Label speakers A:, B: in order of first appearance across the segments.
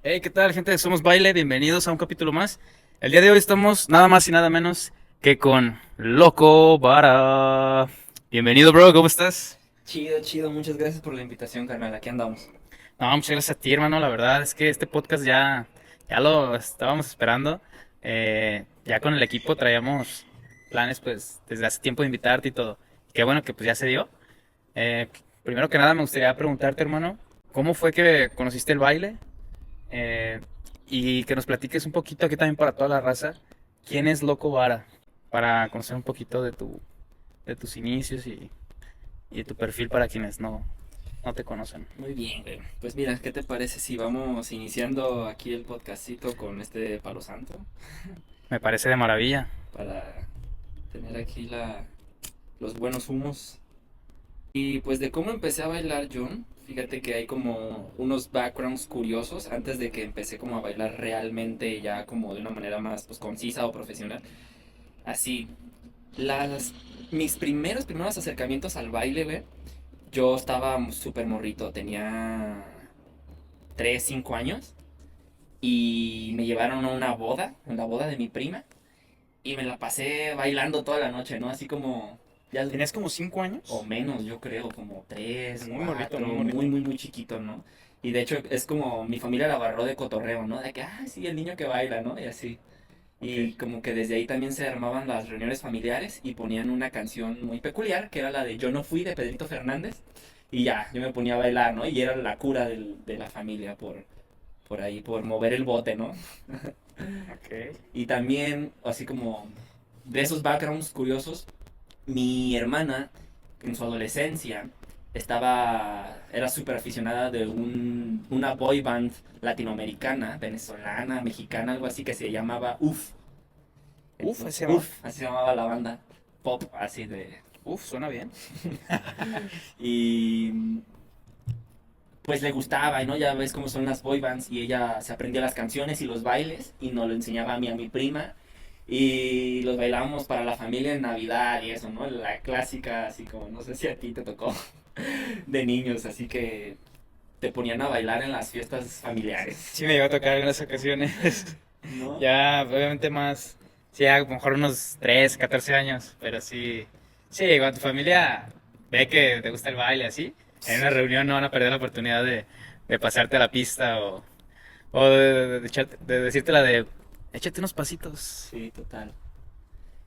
A: Hey, ¿qué tal, gente? Somos Baile, bienvenidos a un capítulo más. El día de hoy estamos nada más y nada menos que con Loco Vara. Bienvenido, bro, ¿cómo estás?
B: Chido, chido, muchas gracias por la invitación, carnal. Aquí andamos.
A: No, muchas gracias a ti, hermano. La verdad es que este podcast ya lo estábamos esperando. Ya con el equipo traíamos planes, pues, desde hace tiempo de invitarte y todo. Qué bueno que pues ya se dio. Eh, Primero que nada me gustaría preguntarte, hermano, ¿cómo fue que conociste el baile? Eh, y que nos platiques un poquito aquí también para toda la raza. ¿Quién es Loco Vara? Para conocer un poquito de tus inicios y de tu perfil para quienes no te conocen.
B: Muy bien, güey. Pues mira, ¿qué te parece si vamos iniciando aquí el podcastito con este Palo Santo?
A: Me parece de maravilla.
B: Para tener aquí los buenos humos. Y pues de cómo empecé a bailar yo, fíjate que hay como unos backgrounds curiosos antes de que empecé como a bailar realmente ya como de una manera más pues concisa o profesional. Así, las, mis primeros acercamientos al baile, güey. Yo estaba súper morrito, tenía 3 5 años y me llevaron a una boda, en la boda de mi prima, y me la pasé bailando toda la noche, ¿no? Así como, ya,
A: ¿Tenías como 5
B: o
A: años?
B: menos, yo creo, como 3
A: Muy morrito,
B: 4
A: muy
B: muy,
A: morrito.
B: muy, muy chiquito, ¿no? Y de hecho es como mi familia la agarró de cotorreo, ¿no? De que, ah, sí, el niño que baila, ¿no? Y así.
A: Ok.
B: Y como que desde ahí también se armaban las reuniones familiares y ponían una canción muy peculiar, que era la de Yo no fui de Pedrito Fernández. Y ya, yo me ponía a bailar, ¿no? Y era la cura de la familia por ahí, por mover el bote, ¿no?
A: Ok.
B: Y también, así como de esos backgrounds curiosos, mi hermana en su adolescencia era súper aficionada de una boy band latinoamericana, venezolana, mexicana, algo así que se llamaba UF.
A: Uf,
B: Entonces,
A: ese va.
B: UF, así se llamaba la banda pop, así de...
A: Uf, suena bien.
B: Y pues le gustaba, ¿no? Ya ves cómo son las boy bands y ella se aprendía las canciones y los bailes y nos lo enseñaba a mí, a mi prima. Y los bailábamos para la familia en Navidad y eso, ¿no? La clásica, así como, no sé si a ti te tocó de niños, así que te ponían a bailar en las fiestas familiares,
A: Sí me llegó a tocar en las ocasiones.
B: ¿no?
A: Ya, obviamente más. Sí, a lo mejor unos 3 14 años. Pero sí. Sí, cuando tu familia ve que te gusta el baile así, en una
B: Sí,
A: reunión no van a perder la oportunidad de pasarte a la pista o de decirte la de échate unos pasitos.
B: sí, total.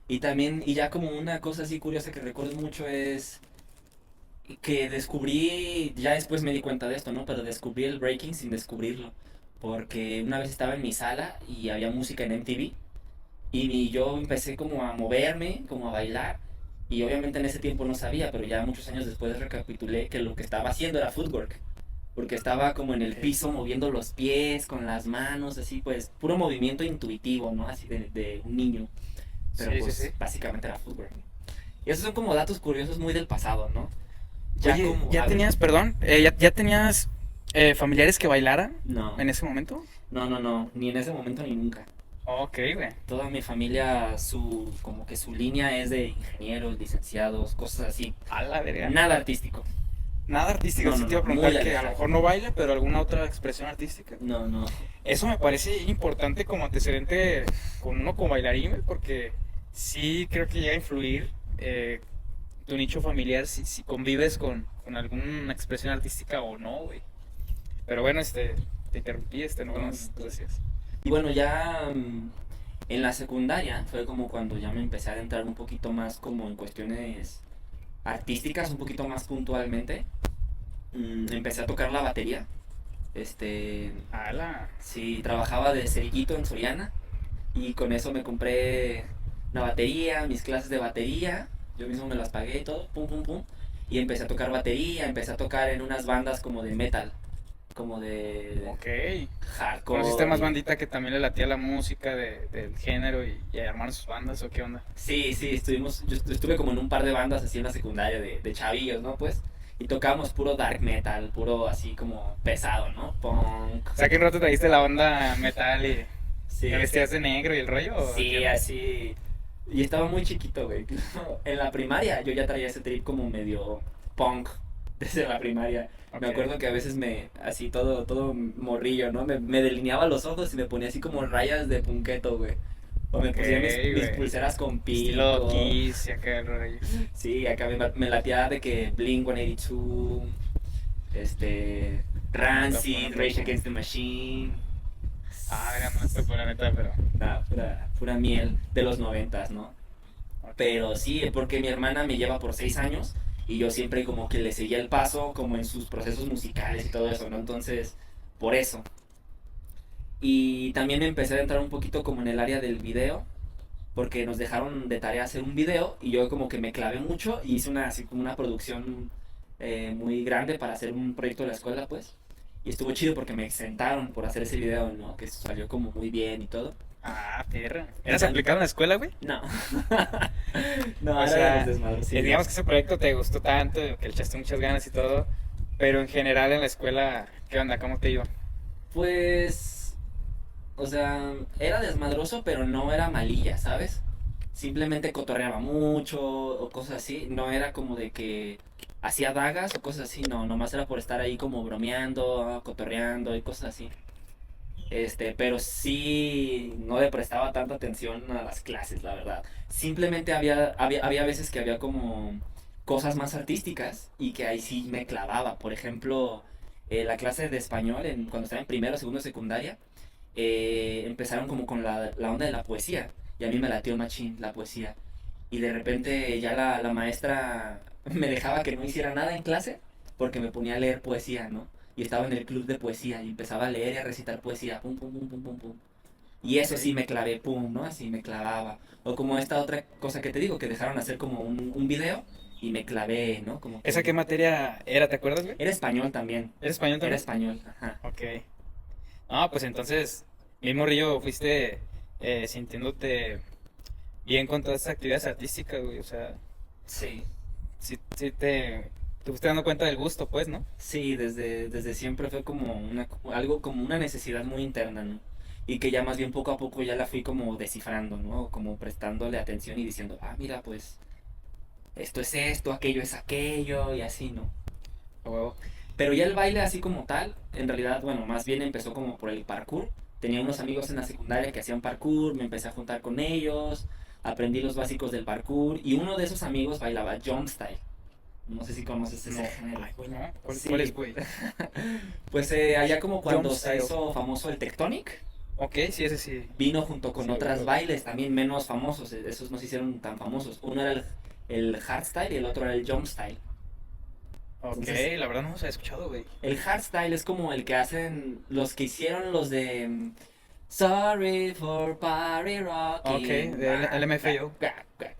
B: Y también, y ya como una cosa así curiosa que recuerdo mucho es que descubrí, ya después me di cuenta de esto, ¿no? Pero descubrí el breaking sin descubrirlo. Porque una vez estaba en mi sala y había música en MTV y yo empecé como a moverme, como a bailar. Y obviamente en ese tiempo no sabía, pero ya muchos años después recapitulé que lo que estaba haciendo era footwork. Porque estaba como en el
A: Ok.
B: piso moviendo los pies con las manos, así pues, puro movimiento intuitivo, ¿no? Así de un niño. Pero
A: Sí, sí, sí.
B: pues básicamente era footwork. Y esos son como datos curiosos muy del pasado, ¿no? Ya
A: Oye,
B: como,
A: ¿ya
B: a ver,
A: tenías, perdón, ya tenías familiares que bailaran
B: no,
A: en ese momento?
B: no, ni en ese momento ni nunca.
A: Ok, güey.
B: Toda mi familia, como que su línea es de ingenieros, licenciados, cosas así.
A: A la verga.
B: Nada artístico.
A: Nada artístico,
B: No,
A: sí
B: no,
A: te iba
B: no,
A: a
B: muy
A: preguntar que a lo
B: alejado.
A: mejor no baila, pero alguna otra expresión artística.
B: No, no.
A: Eso me parece importante como antecedente con uno como bailarín, güey, porque sí creo que llega a influir tu nicho familiar si convives con alguna expresión artística o no, güey. Pero bueno, te interrumpí, no
B: No,
A: nos
B: no.
A: decías.
B: Y bueno, ya en la secundaria fue como cuando ya me empecé a adentrar un poquito más como en cuestiones artísticas, un poquito más puntualmente. Empecé a tocar la batería. Este,
A: Ala.
B: sí, trabajaba de cerillito en Soriana y con eso me compré una batería, mis clases de batería, yo mismo me las pagué y todo, pum, pum, pum. Y empecé a tocar batería, empecé a tocar en unas bandas como de metal, como de
A: Ok. ¿Conociste
B: hardcore.
A: más bandita que también le latía la música del género y armaron sus bandas o qué onda?
B: Sí, sí, yo estuve como en un par de bandas así en la secundaria de chavillos, ¿no? Pues, y tocábamos puro dark metal, puro así como pesado, ¿no? Punk.
A: O sea, que un rato te diste la onda metal y te
B: Sí,
A: vestías de negro y el rollo, ¿o qué
B: sí,
A: onda?
B: así. Y estaba muy chiquito, güey. En la primaria yo ya traía ese trip como medio punk. desde la primaria. Me
A: Ok.
B: acuerdo que a veces así todo morrillo, ¿no? Me delineaba los ojos y me ponía así como rayas de punqueto, güey. O me
A: Ok,
B: pusía mis
A: güey.
B: pulseras con
A: Estilo
B: pico.
A: Kiss y acá el rollo.
B: Sí, acá me latía de que Blink-182,
A: No topo, no
B: Rancid, Rage
A: topo.
B: Against the Machine.
A: Ah, mira, no me tocó la neta, pero.
B: Nada, pura miel de los 90, ¿no?
A: Ok.
B: Pero sí, porque mi hermana me lleva por 6 años y yo siempre como que le seguía el paso como en sus procesos musicales y todo eso, ¿no? Entonces, por eso. Y también me empecé a entrar un poquito como en el área del video, porque nos dejaron de tarea hacer un video y yo como que me clavé mucho y hice así como una producción muy grande para hacer un proyecto de la escuela, pues. Y estuvo chido porque me exentaron por hacer ese video, ¿no? Que salió como muy bien y todo.
A: Ah, perra. ¿Eras
B: Entonces,
A: aplicado en la escuela, güey?
B: no. No,
A: O
B: era de los
A: sea, digamos
B: desmadrosillos.
A: que ese proyecto te gustó tanto, que le echaste muchas ganas y todo, pero en general en la escuela, ¿qué onda? ¿Cómo te iba?
B: Pues, o sea, era desmadroso, pero no era malilla, ¿sabes? Simplemente cotorreaba mucho o cosas así. No era como de que hacía dagas o cosas así, no, nomás era por estar ahí como bromeando, cotorreando y cosas así. Pero sí no le prestaba tanta atención a las clases, la verdad. Simplemente había veces que había como cosas más artísticas y que ahí sí me clavaba. Por ejemplo, la clase de español, cuando estaba en primero, segundo, secundaria, empezaron como con la onda de la poesía. Y a mí me latió machín la poesía. Y de repente ya la maestra me dejaba que no hiciera nada en clase porque me ponía a leer poesía, ¿no? Y estaba en el club de poesía y empezaba a leer y a recitar poesía, pum, pum, pum, pum, pum, pum. Y eso sí
A: Ok.
B: me clavé, pum, ¿no? Así me clavaba. O como esta otra cosa que te digo, que dejaron hacer como un video y me clavé, ¿no? Como
A: ¿Esa qué
B: que...
A: materia era, te acuerdas, güey?
B: Era español también.
A: ¿Eres español
B: Era
A: también?
B: español, ajá.
A: Ok. Ah, pues entonces, bien morrillo, fuiste sintiéndote bien con todas esas actividades artísticas, güey. O sea,
B: Sí.
A: sí te fuiste dando cuenta del gusto, pues, ¿no?
B: Sí, desde siempre fue como algo como una necesidad muy interna, ¿no? Y que ya más bien poco a poco ya la fui como descifrando, ¿no? Como prestándole atención y diciendo, ah, mira, pues esto es esto, aquello es aquello y así, ¿no?
A: A huevo.
B: Pero ya el baile así como tal, en realidad, bueno, más bien empezó como por el parkour. Tenía unos amigos en la secundaria que hacían parkour, me empecé a juntar con ellos, aprendí los básicos del parkour y uno de esos amigos bailaba jump style. No sé si conoces
A: No,
B: ese género.
A: ay, güey, no. ¿Cuál es,
B: Sí,
A: güey?
B: pues allá como
A: Jump
B: cuando se
A: Style.
B: hizo famoso el Tectonic,
A: Ok, sí, ese sí.
B: vino junto con
A: Sí,
B: otras
A: güey.
B: bailes también menos famosos, esos no se hicieron tan famosos. Uno era el hardstyle y el otro era el jump style.
A: Ok,
B: Entonces,
A: la verdad no los había escuchado, güey.
B: el hardstyle es como el que hacen los que hicieron los de Sorry for Party
A: Ok,
B: Rocking.
A: de LMFAO.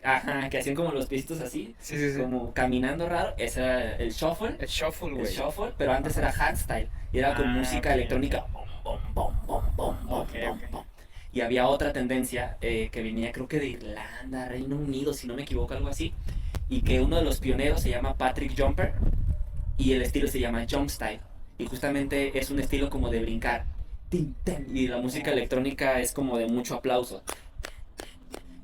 B: Ajá, que hacían como los piecitos así,
A: Sí, sí, sí.
B: como caminando raro. Ese era el shuffle.
A: El Shuffle,
B: El
A: güey.
B: shuffle, pero antes era
A: Ajá.
B: hardstyle y era con
A: Ah,
B: música
A: ok,
B: electrónica. Bom, bom, bom, bom, bom, bom,
A: ok,
B: bom,
A: ok.
B: bom. Y había otra tendencia que venía creo que de Irlanda, Reino Unido, si no me equivoco, algo así. Y que uno de los pioneros se llama Patrick Jumper y el estilo se llama Jump Style. Y justamente es un estilo como de brincar. Tin, tan, y la música electrónica es como de mucho aplauso.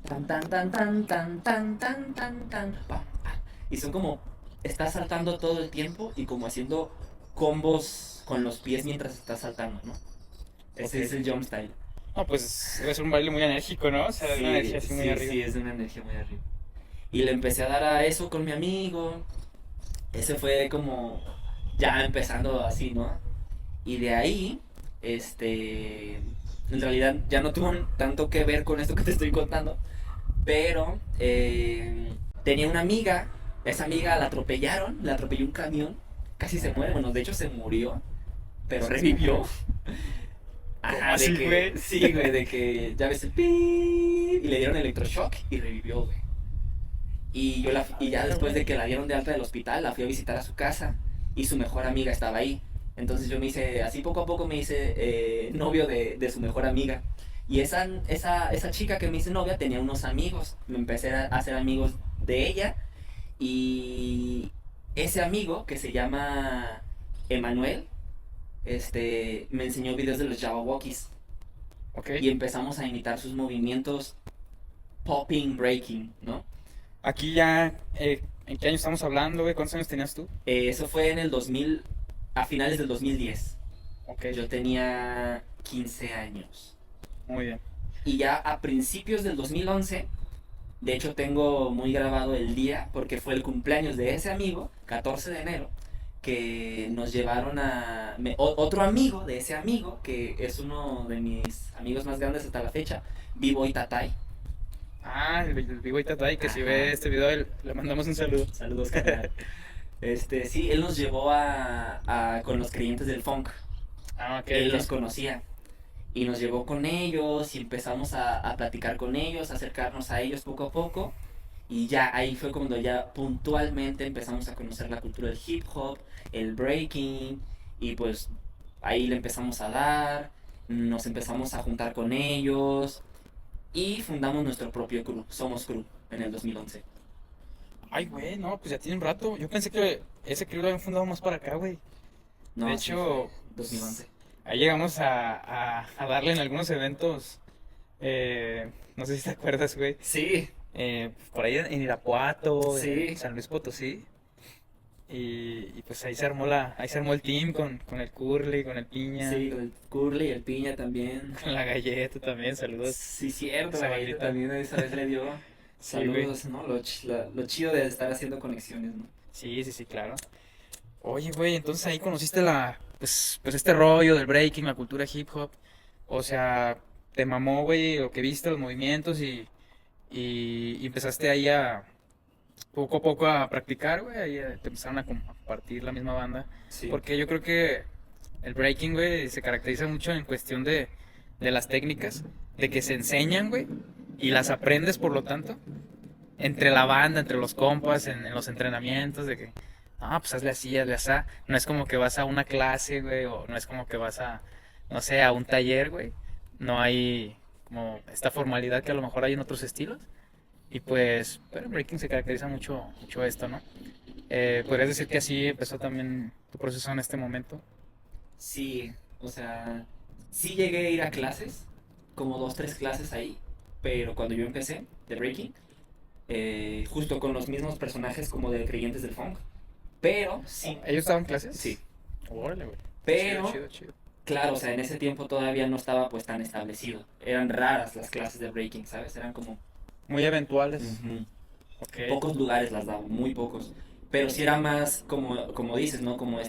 B: Tan, tan, tan, tan, tan, tan, tan, tan, tan, pam, pam. Y son como, estás saltando todo el tiempo y como haciendo combos con los pies mientras estás saltando, ¿no?
A: Ok.
B: Ese es el jump style.
A: No, pues es un baile muy enérgico, ¿no? O sea, de una
B: Sí,
A: energía así muy
B: sí,
A: arriba.
B: sí, es de una energía muy arriba. Y le empecé a dar a eso con mi amigo. Ese fue como ya empezando así, ¿no? Y de ahí, en realidad ya no tuvo tanto que ver con esto que te estoy contando, pero tenía una amiga, esa amiga la atropelló un camión, casi se muere, bueno, de hecho se murió, pero
A: Seas mamón.
B: revivió.
A: ¿Cómo
B: Ajá, de
A: así,
B: que,
A: güey?
B: sí, güey, de que ya ves el pi y le dieron electroshock y revivió, güey. Y ya después de que la dieron de alta del hospital, la fui a visitar a su casa y su mejor amiga estaba ahí. Entonces yo me hice, así poco a poco me hice novio de su mejor amiga. Y esa chica que me hice novia tenía unos amigos. Me empecé a hacer amigos de ella. Y ese amigo, que se llama Emanuel, me enseñó videos de los Jabberwockies.
A: Ok.
B: Y empezamos a imitar sus movimientos popping, breaking, ¿no?
A: Aquí ya, ¿en qué año estamos hablando, güey? ¿Cuántos años tenías tú?
B: Eso fue en el 2000, a finales del 2010.
A: Ok,
B: Yo tenía 15 años.
A: muy bien.
B: Y ya a principios del 2011, de hecho tengo muy grabado el día porque fue el cumpleaños de ese amigo, 14 de enero, que nos llevaron otro amigo de ese amigo, que es uno de mis amigos más grandes hasta la fecha, B-Boy Tatay.
A: Ah, el Vivo Itatay, que si
B: Ajá.
A: ve este video, le mandamos un saludo.
B: Saludos, carnal. Sí, él nos llevó con los creyentes del funk.
A: Ah, ok,
B: Él los
A: ok.
B: conocía y nos llevó con ellos y empezamos a platicar con ellos, a acercarnos a ellos poco a poco. Y ya ahí fue cuando ya puntualmente empezamos a conocer la cultura del hip hop, el breaking, y pues ahí le empezamos a dar, nos empezamos a juntar con ellos y fundamos nuestro propio crew, Somos Crew, en el 2011.
A: Ay, güey, no, pues ya tiene un rato. Yo pensé que ese club lo habían fundado más para acá, güey. De
B: No, sí fue
A: hecho, pues,
B: 2011.
A: ahí llegamos a darle en algunos eventos. No sé si te acuerdas, güey.
B: Sí,
A: Por ahí en Irapuato, en
B: sí,
A: San Luis Potosí. Y pues ahí se armó el team con el Curly, con el Piña,
B: sí, con el Curly y el Piña también.
A: con la Galleta también, saludos
B: Sí, cierto,
A: esa
B: la galleta
A: bandita.
B: también esa vez le dio
A: Sí, güey.
B: saludos, ¿no? Lo chido de estar haciendo conexiones, ¿no?
A: Sí, sí, sí, claro. Oye, güey, entonces ahí conociste pues este rollo del breaking, la cultura hip hop. O sea, te mamó, güey, lo que viste, los movimientos y empezaste ahí poco a poco a practicar, güey. Ahí te empezaron a compartir la misma banda.
B: Sí,
A: Porque yo creo que el breaking, güey, se caracteriza mucho en cuestión de las técnicas, de que se enseñan, güey, y las aprendes por lo tanto, entre la banda, entre los compas, en los entrenamientos, de que, ah, pues hazle así. No es como que vas a una clase, güey, o no es como que vas no sé, a un taller, güey. No hay como esta formalidad que a lo mejor hay en otros estilos. Y pues, pero en breaking se caracteriza mucho, mucho esto, ¿no? ¿Podrías decir que así empezó también tu proceso en este momento?
B: sí, o sea, sí llegué a ir a clases, como dos, tres clases ahí, pero cuando yo empecé de breaking, justo con los mismos personajes como de Creyentes del Funk, pero sí,
A: ¿Ellos daban clases?
B: sí,
A: Órale, güey. Chido,
B: pero
A: chido, chido.
B: claro, o sea, en ese tiempo todavía no estaba pues tan establecido, eran raras las clases de breaking, ¿sabes? Eran como...
A: Muy eventuales.
B: Ujú.
A: Ok.
B: Pocos lugares las daban, muy pocos. Pero sí era más como dices, ¿no? Como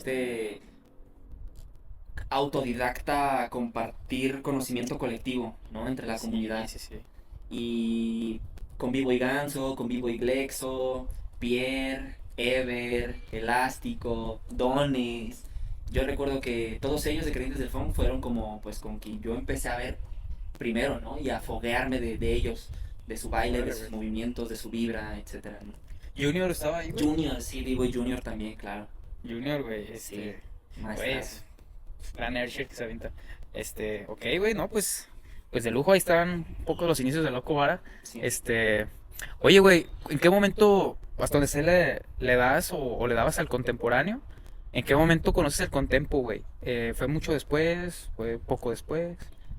B: autodidacta, compartir conocimiento colectivo, ¿no? Entre la
A: Sí,
B: comunidad.
A: sí, sí.
B: Y con Vivo y Ganso, con Vivo y Glexo, Pierre, Ever, Elástico, Dones. Yo recuerdo que todos ellos de Creyentes del Funk fueron como, pues, con quien yo empecé a ver primero, ¿no? Y a foguearme de ellos, de su baile, de
A: Órale,
B: sus
A: güey.
B: movimientos, de su vibra, etcétera, ¿no?
A: Junior estaba ahí, güey.
B: Junior, sí, Vivo y Junior también, claro.
A: Junior, güey,
B: Sí,
A: güey,
B: maestrazo.
A: gran airshare que se avienta. Ok, güey, no, pues de lujo, ahí están un poco los inicios de Loco Vara.
B: Sí.
A: Este, oye, güey, ¿en qué momento, hasta donde le das o le dabas al contemporáneo? ¿En qué momento conoces el contempo, güey? ¿Fue mucho después? ¿Fue poco después?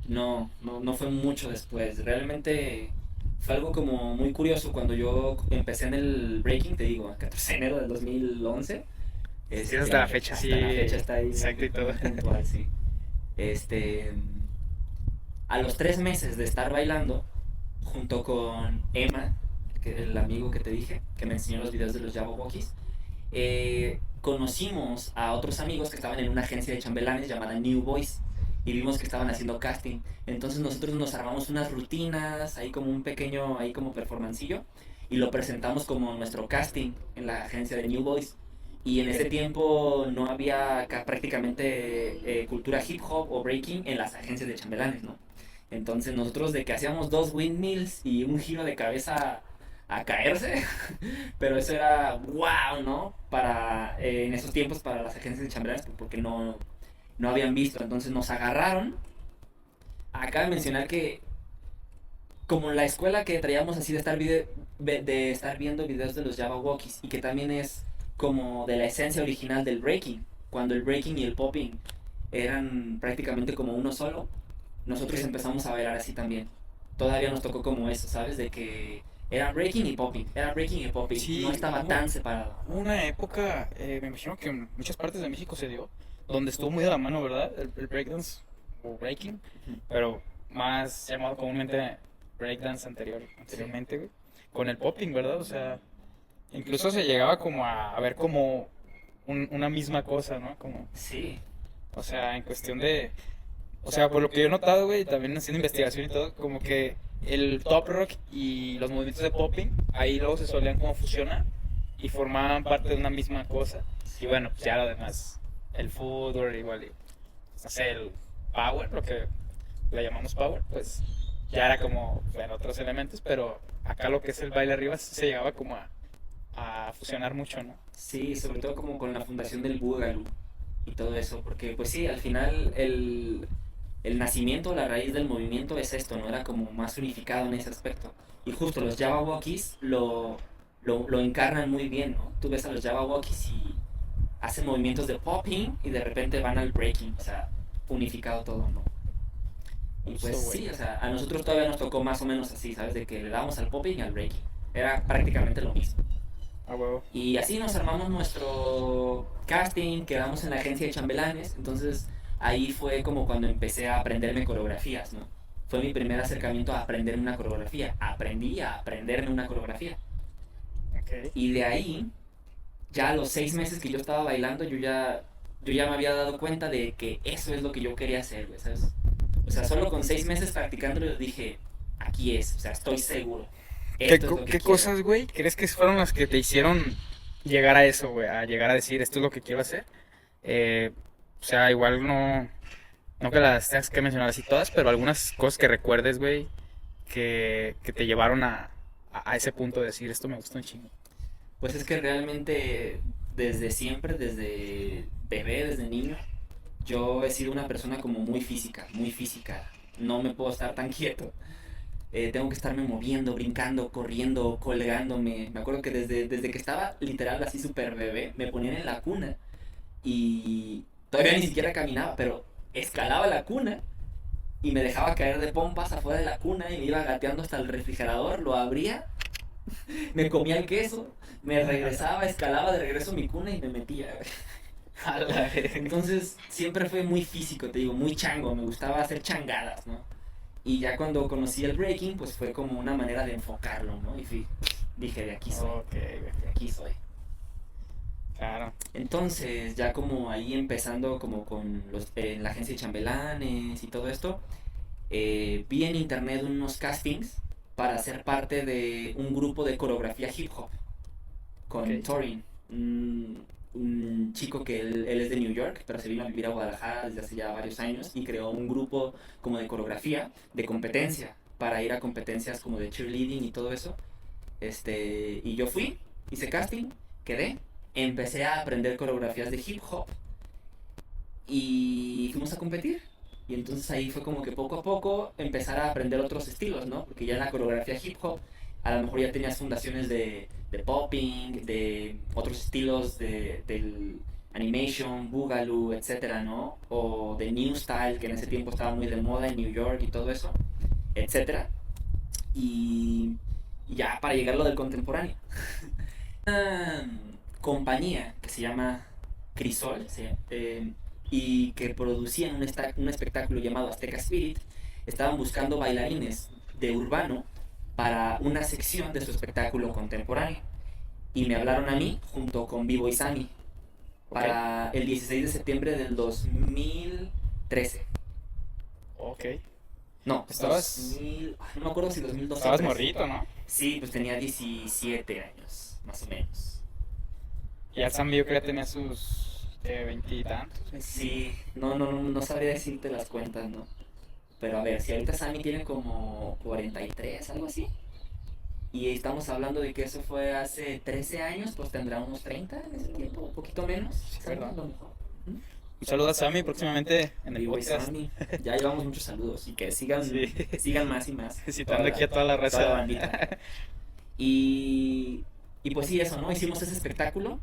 B: No, no fue mucho después. Realmente fue algo como muy curioso cuando yo empecé en el breaking, te digo, el 14 de enero del 2011.
A: Sí, hasta la fecha, sí,
B: Hasta la fecha está ahí
A: exacto y todo.
B: muy puntual, sí. Este, a los 3 meses de estar bailando, junto con Emma, el amigo que te dije, que me enseñó los videos de los Jabberwockies, conocimos a otros amigos que estaban en una agencia de chambelanes llamada New Boys y vimos que estaban haciendo casting. Entonces nosotros nos armamos unas rutinas, ahí como un pequeño, ahí como performancillo, y lo presentamos como nuestro casting en la agencia de New Boys. Y en ese tiempo no había acá prácticamente cultura hip hop o breaking en las agencias de chambelanes, ¿no? Entonces nosotros de que hacíamos dos windmills y un giro de cabeza a caerse, pero eso era wow, ¿no? Para en esos tiempos para las agencias de chambelanes porque no habían visto, entonces nos agarraron. Acaba de mencionar que como la escuela que traíamos así de estar viendo videos de los Jabberwockies y que también es como de la esencia original del breaking, cuando el breaking y el popping eran prácticamente como uno solo, nosotros
A: Ok.
B: empezamos a bailar así también. Todavía nos tocó como eso, ¿sabes? De que Era breaking y popping, era breaking y popping, no
A: Sí,
B: estaba tan separado.
A: hubo una época, me imagino que en muchas partes de México se dio, donde estuvo muy de la mano, ¿verdad? El breakdance o breaking,
B: Ujú.
A: pero más llamado comúnmente
B: Sí,
A: anteriormente, güey, con el popping, ¿verdad? O sea, incluso se llegaba como a ver como una misma cosa, ¿no? Como,
B: sí,
A: o sea, en cuestión de, o sea, por lo que yo he notado, güey, también haciendo investigación y todo, como que el top rock y los movimientos de popping, ahí luego se solían como fusionar y formaban parte de una misma cosa. Y
B: sí.
A: bueno, pues ya lo demás, el footwork igual, y, no sé, el power, lo que le llamamos power, pues ya era como, bueno, otros elementos, pero acá lo que es el baile arriba sí se llegaba como a fusionar mucho, ¿no?
B: Sí, sobre todo como con la fundación del Boogaloo y todo eso, porque pues sí, al final el nacimiento, la raíz del movimiento es esto, ¿no? Era como más unificado en ese aspecto. Y justo los Jabberwockies lo encarnan muy bien, ¿no? Tú ves a los Jabberwockies y hacen movimientos de popping y de repente van al breaking, o sea, unificado todo, ¿no? Y pues
A: Justo, güey.
B: sí, o sea, a nosotros todavía nos tocó más o menos así, ¿sabes? De que le dábamos al popping y al breaking. Era prácticamente lo mismo.
A: A huevo.
B: Y así nos armamos nuestro casting, quedamos en la agencia de chambelanes, entonces ahí fue como cuando empecé a aprenderme coreografías, ¿no? Fue mi primer acercamiento a aprenderme una coreografía. Aprendí a aprenderme una coreografía.
A: Ok.
B: Y de ahí, ya a los 6 meses que yo estaba bailando, yo ya me había dado cuenta de que eso es lo que yo quería hacer, güey, ¿sabes? O sea, solo con 6 meses practicándolo dije, aquí es, o sea, estoy seguro. Esto es lo que
A: ¿Qué
B: quiero.
A: cosas, güey, crees que fueron las que te hicieron llegar a eso, güey? A llegar a decir, esto es lo que quiero hacer. Eh, o sea, igual no que las tengas que mencionar así todas, pero algunas cosas que recuerdes, güey, que te llevaron a ese punto de decir, esto me gusta un chingo.
B: Pues es que realmente desde siempre, desde bebé, desde niño, yo he sido una persona como muy física, muy física. No me puedo estar tan quieto. Tengo que estarme moviendo, brincando, corriendo, colgándome. Me acuerdo que desde que estaba literal así súper bebé, me ponían en la cuna y todavía ni siquiera caminaba, pero escalaba la cuna y me dejaba caer de pompas afuera de la cuna y me iba gateando hasta el refrigerador, lo abría, me comía el queso, me regresaba, escalaba de regreso a mi cuna y me metía.
A: A la verga.
B: Entonces siempre fue muy físico, te digo, muy chango, me gustaba hacer changadas, ¿no? Y ya cuando conocí el breaking, pues fue como una manera de enfocarlo, ¿no? Dije, de aquí soy,
A: Ok, güey.
B: de aquí soy.
A: Claro.
B: Entonces, ya como ahí empezando como con en la agencia de chambelanes y todo esto, vi en internet unos castings para ser parte de un grupo de coreografía hip hop
A: Ok.
B: con Torin, un chico que él es de New York, pero se vino a vivir a Guadalajara desde hace ya varios años y creó un grupo como de coreografía, de competencia, para ir a competencias como de cheerleading y todo eso. Y yo fui, hice casting, quedé, empecé a aprender coreografías de hip hop y fuimos a competir. Y entonces ahí fue como que poco a poco empezar a aprender otros estilos, ¿no? Porque ya en la coreografía hip hop a lo mejor ya tenías fundaciones de popping, de otros estilos del animation, boogaloo, etcétera, ¿no? O de new style, que en ese tiempo estaba muy de moda en New York y todo eso, etcétera. Y ya para llegar a lo del contemporáneo. Una compañía que se llama Crisol, ¿sí? Y que producían un espectáculo llamado Azteca Spirit, estaban buscando bailarines de urbano para una sección de su espectáculo contemporáneo. Y me hablaron a mí junto con Vivo y Sammy
A: Ok.
B: para el 16 de septiembre del 2013.
A: Ok.
B: No,
A: Estabas,
B: 2000, no me acuerdo si 2012 o
A: estabas
B: 13.
A: morrito, ¿no?
B: Sí, pues tenía 17 años, más o menos.
A: Y al Sam yo creo que tenía sus veintitantos, 25.
B: Sí, no sabría decirte las cuentas, ¿no? Pero a ver, si ahorita Sammy tiene como 43, algo así, y estamos hablando de que eso fue hace 13 años, pues tendrá unos 30 en ese tiempo, un poquito menos,
A: Sí,
B: Sammy,
A: ¿verdad?
B: a lo mejor. ¿Mm?
A: Un saludo a Sammy próximamente en el
B: Vivo y
A: podcast.
B: Sammy, ya llevamos muchos saludos y que sigan,
A: Sí.
B: sigan más y más.
A: Citando aquí a toda la
B: Toda la
A: raza.
B: bandita. Y pues sí, eso, ¿no? Hicimos ese espectáculo.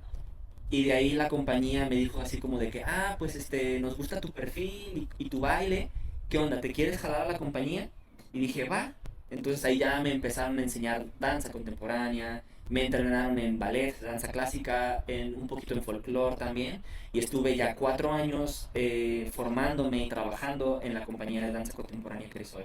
B: Y de ahí la compañía me dijo así como de que, pues nos gusta tu perfil y tu baile. ¿Qué onda? ¿Te quieres jalar a la compañía? Y dije, va. Entonces ahí ya me empezaron a enseñar danza contemporánea, me entrenaron en ballet, danza clásica, un poquito en folclore también. Y estuve ya 4 años formándome y trabajando en la compañía de danza contemporánea que soy.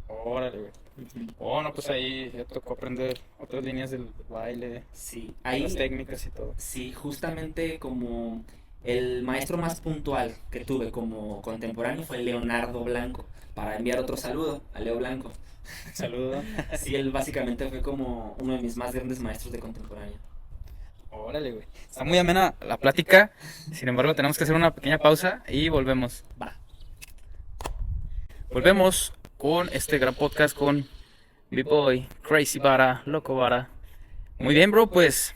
A: Órale, güey.
B: Ujú.
A: Oh, no, pues ahí ya tocó aprender otras líneas del baile,
B: Sí,
A: otras
B: ahí,
A: técnicas y todo.
B: sí, justamente como el maestro más puntual que tuve como contemporáneo fue Leonardo Blanco, para enviar otro saludo a Leo Blanco.
A: Saludo.
B: Sí, él básicamente fue como uno de mis más grandes maestros de contemporáneo.
A: Órale, güey. Está muy amena la plática. Sin embargo, tenemos que hacer una pequeña pausa y volvemos.
B: Va.
A: Volvemos con este gran podcast con B-Boy, Crazy Vara, Loco Vara. Muy bien, bro, pues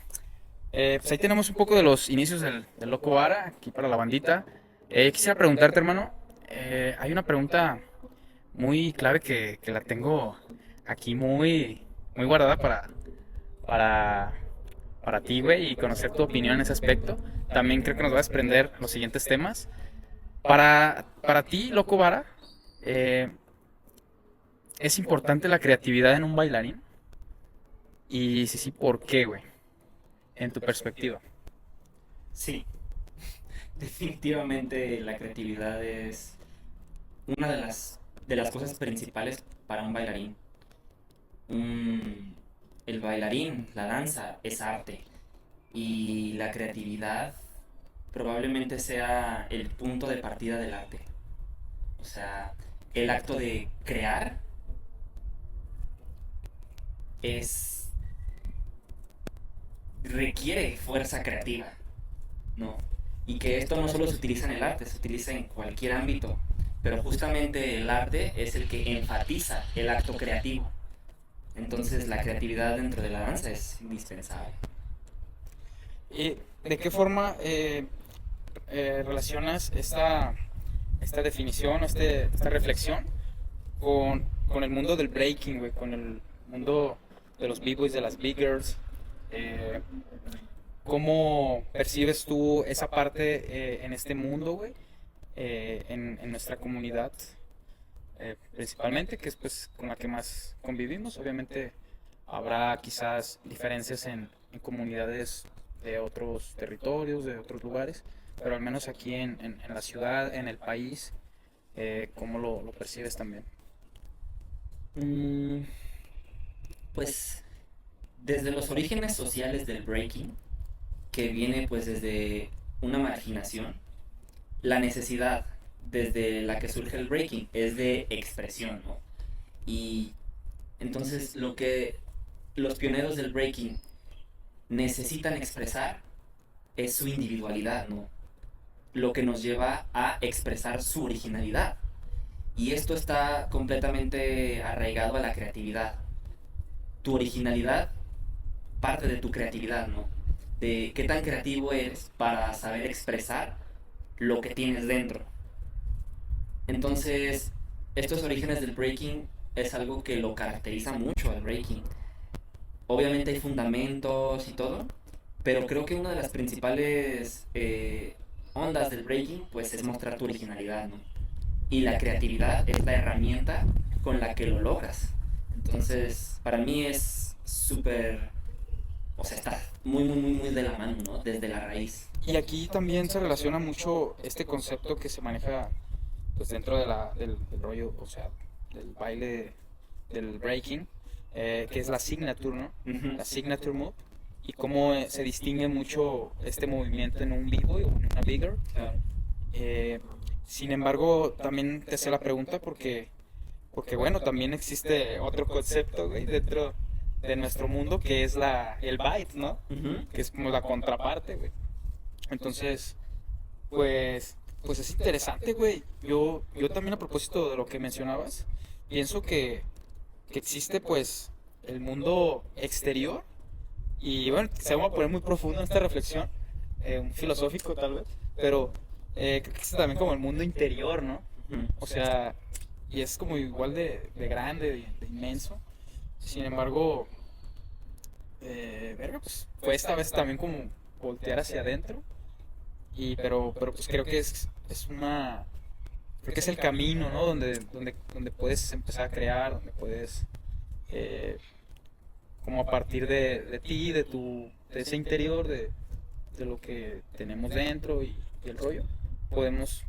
A: ahí tenemos un poco de los inicios del Loco Vara, aquí para la bandita. Quisiera preguntarte, hermano, hay una pregunta muy clave que la tengo aquí muy guardada para, para ti, güey, y conocer tu opinión en ese aspecto. También creo que nos va a desprender los siguientes temas. Para ti, Loco Vara, eh, ¿es importante la creatividad en un bailarín? Y si sí, ¿por qué, güey? En tu perspectiva.
B: Sí, definitivamente la creatividad es una de las cosas principales para un bailarín. Un- el bailarín, la danza, es arte y la creatividad probablemente sea el punto de partida del arte. O sea, el acto de crear es requiere fuerza creativa, ¿no? Y que esto no solo se utiliza en el arte, se utiliza en cualquier ámbito, pero justamente el arte es el que enfatiza el acto creativo. Entonces la creatividad dentro de la danza es indispensable.
A: ¿Y de qué forma relacionas esta definición, esta reflexión con el mundo del breaking, güey, con el mundo de los b-boys, de las big girls? Eh, ¿Cómo percibes tú esa parte en este mundo, güey? En nuestra comunidad, principalmente, que es pues con la que más convivimos. Obviamente habrá quizás diferencias en comunidades de otros territorios, de otros lugares, pero al menos aquí en la ciudad, en el país, ¿cómo lo percibes también?
B: Mm, pues desde los orígenes sociales del breaking, que viene pues desde una marginación, la necesidad desde la que surge el breaking es de expresión, ¿no? Y entonces lo que los pioneros del breaking necesitan expresar es su individualidad, ¿no? Lo que nos lleva a expresar su originalidad. Y esto está completamente arraigado a la creatividad. Tu originalidad parte de tu creatividad, ¿no? De qué tan creativo eres para saber expresar lo que tienes dentro. Entonces, estos orígenes del breaking es algo que lo caracteriza mucho al breaking. Obviamente hay fundamentos y todo, pero creo que una de las principales ondas del breaking pues es mostrar tu originalidad, ¿no? Y la creatividad es la herramienta con la que lo logras. Entonces, para mí es súper, o sea, está muy de la mano, ¿no? Desde la raíz.
A: Y aquí también se relaciona mucho este concepto que se maneja pues dentro del rollo, o sea, del baile, del breaking, que es la signature, ¿no?
B: Ujú.
A: La signature move. Y cómo se distingue mucho este movimiento en un b-boy o en una bigger.
B: Claro.
A: Eh, Sin embargo, también te hacía la pregunta porque bueno, también existe otro concepto, güey, dentro de nuestro mundo que es el bite, ¿no?
B: Ujú.
A: Que es como la contraparte, güey. Entonces, pues es interesante, güey. Yo también a propósito de lo que mencionabas, pienso que existe pues el mundo exterior y bueno, se va a poner muy profundo en esta reflexión, un filosófico tal vez, pero creo que existe también como el mundo interior, ¿no?
B: Ujú.
A: O sea, y es como igual de grande, de inmenso. Sin embargo, verga, pues fue esta vez también como voltear hacia adentro. Pero pues creo que es creo que es el camino, ¿no? Donde puedes empezar a crear, donde puedes, eh, como a partir de ti, de ese interior, de lo que tenemos dentro y el rollo, podemos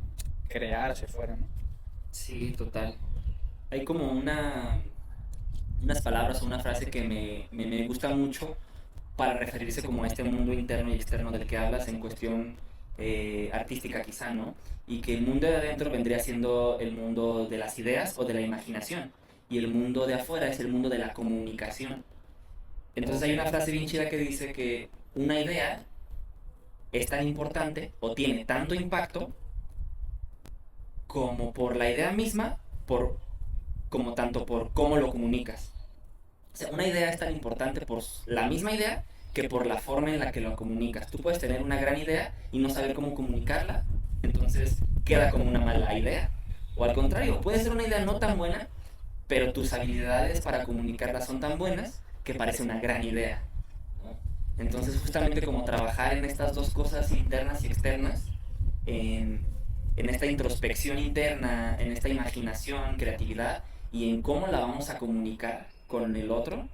A: crear hacia afuera, ¿no?
B: Sí, total. Hay como unas palabras o una frase que me gusta mucho para referirse como a este mundo interno y externo del que hablas en cuestión artística quizá, ¿no? Y que el mundo de adentro vendría siendo el mundo de las ideas o de la imaginación, y el mundo de afuera es el mundo de la comunicación. Entonces hay una frase bien chida que dice que una idea es tan importante o tiene tanto impacto como por la idea misma, como tanto por cómo lo comunicas. O sea, una idea es tan importante por la misma idea que por la forma en la que lo comunicas. Tú puedes tener una gran idea y no saber cómo comunicarla, entonces queda como una mala idea. O al contrario, puede ser una idea no tan buena, pero tus habilidades para comunicarla son tan buenas que parece una gran idea, ¿no? Entonces, justamente como trabajar en estas dos cosas internas y externas, en, en esta introspección interna, en esta imaginación, creatividad, y en cómo la vamos a comunicar con el otro,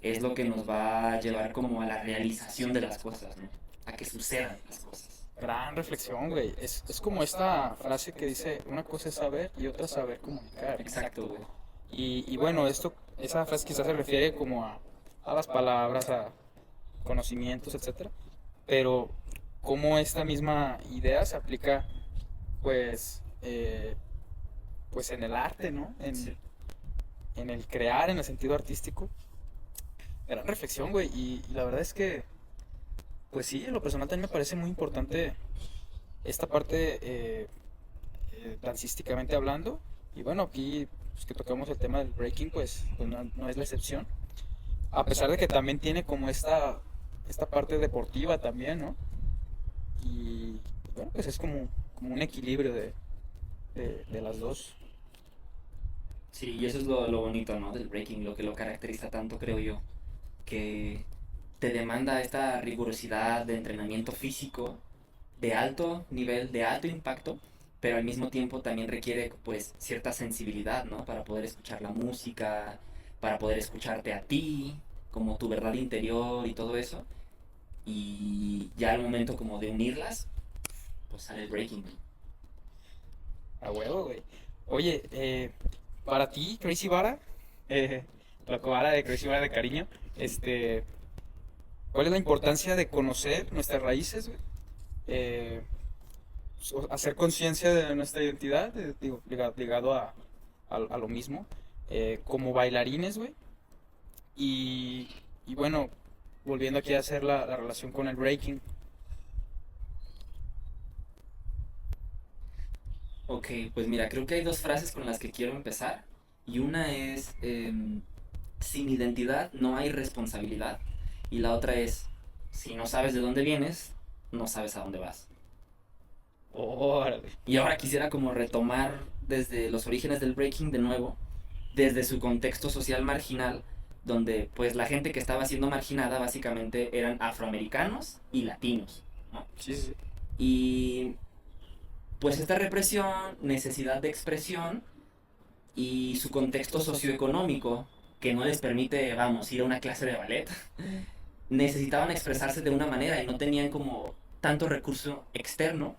B: es lo que nos va a llevar como a la realización de las cosas, ¿no? A que sucedan las cosas.
A: Gran reflexión, güey. Es como esta frase que dice, una cosa es saber y otra saber comunicar.
B: Exacto, güey.
A: Y bueno, esa frase quizás se refiere como a las palabras, a conocimientos, etcétera. Pero cómo esta misma idea se aplica, pues, pues en el arte, ¿no?
B: Sí.
A: En el crear, en el sentido artístico. Gran reflexión, güey. Y la verdad es que, pues sí, en lo personal también me parece muy importante esta parte, dancísticamente hablando. Y bueno, aquí pues, que tocamos el tema del breaking, pues no es la excepción. A pesar de que también tiene como esta parte deportiva también, ¿no? Y bueno, pues es como un equilibrio de las dos.
B: Sí, y eso es lo bonito, ¿no? Del breaking, lo que lo caracteriza tanto, creo yo, que te demanda esta rigurosidad de entrenamiento físico de alto nivel, de alto impacto, pero al mismo tiempo también requiere pues cierta sensibilidad, ¿no? Para poder escuchar la música, para poder escucharte a ti, como tu verdad interior y todo eso. Y ya al momento como de unirlas, pues sale el breaking.
A: A huevo, güey. Oye, para ti, Crazy Vara, loco Vara de Crazy Vara de cariño, este, ¿cuál es la importancia de conocer nuestras raíces, güey? Eh, Hacer conciencia de nuestra identidad, digo, ligado a lo mismo, como bailarines, güey. Y, y bueno, volviendo aquí a hacer la relación con el breaking.
B: Ok, pues mira, creo que hay dos frases con las que quiero empezar. Y una es, sin identidad no hay responsabilidad. Y la otra es, si no sabes de dónde vienes, no sabes a dónde vas.
A: Órale.
B: Y ahora quisiera como retomar desde los orígenes del breaking de nuevo, desde su contexto social marginal, donde pues la gente que estaba siendo marginada básicamente eran afroamericanos y latinos, ¿no?
A: Sí, sí.
B: Y pues esta represión, necesidad de expresión y su contexto socioeconómico que no les permite, vamos, ir a una clase de ballet, necesitaban expresarse de una manera y no tenían como tanto recurso externo.